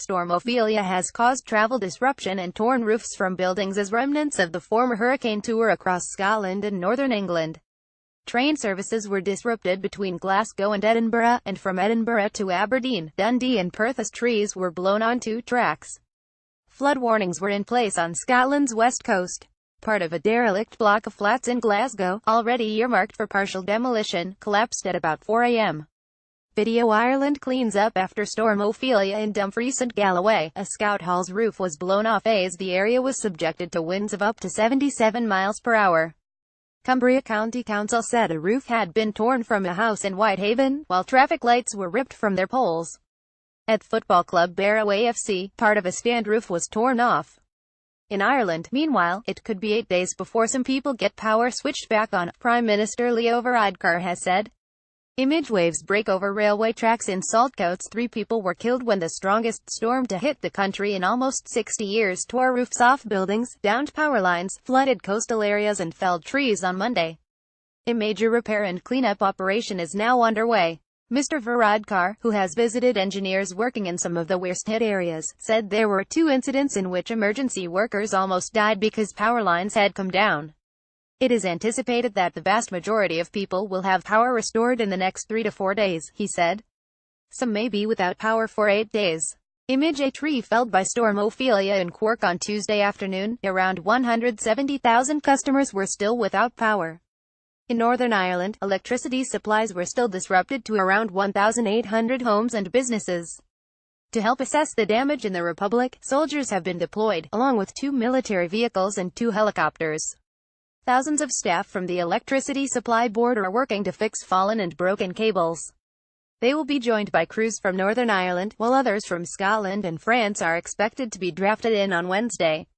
Storm Ophelia has caused travel disruption and torn roofs from buildings as remnants of the former hurricane tore across Scotland and northern England. Train services were disrupted between Glasgow and Edinburgh, and from Edinburgh to Aberdeen, Dundee and Perth as trees were blown onto tracks. Flood warnings were in place on Scotland's west coast. Part of a derelict block of flats in Glasgow, already earmarked for partial demolition, collapsed at about 4 a.m. Video Ireland cleans up after Storm Ophelia in Dumfries and Galloway. A scout hall's roof was blown off as the area was subjected to winds of up to 77 miles per hour. Cumbria County Council said a roof had been torn from a house in Whitehaven, while traffic lights were ripped from their poles. At football club Barrow AFC, part of a stand roof was torn off. In Ireland, meanwhile, it could be 8 days before some people get power switched back on, Prime Minister Leo Varadkar has said. Image waves break over railway tracks in Saltcoats. 3 people were killed when the strongest storm to hit the country in almost 60 years tore roofs off buildings, downed power lines, flooded coastal areas and felled trees on Monday. A major repair and cleanup operation is now underway. Mr. Varadkar, who has visited engineers working in some of the worst-hit areas, said there were 2 incidents in which emergency workers almost died because power lines had come down. It is anticipated that the vast majority of people will have power restored in the next 3 to 4 days, he said. Some may be without power for 8 days. Image a tree felled by Storm Ophelia in Cork on Tuesday afternoon. Around 170,000 customers were still without power. In Northern Ireland, electricity supplies were still disrupted to around 1,800 homes and businesses. To help assess the damage in the Republic, soldiers have been deployed, along with 2 military vehicles and 2 helicopters. Thousands of staff from the Electricity Supply Board are working to fix fallen and broken cables. They will be joined by crews from Northern Ireland, while others from Scotland and France are expected to be drafted in on Wednesday.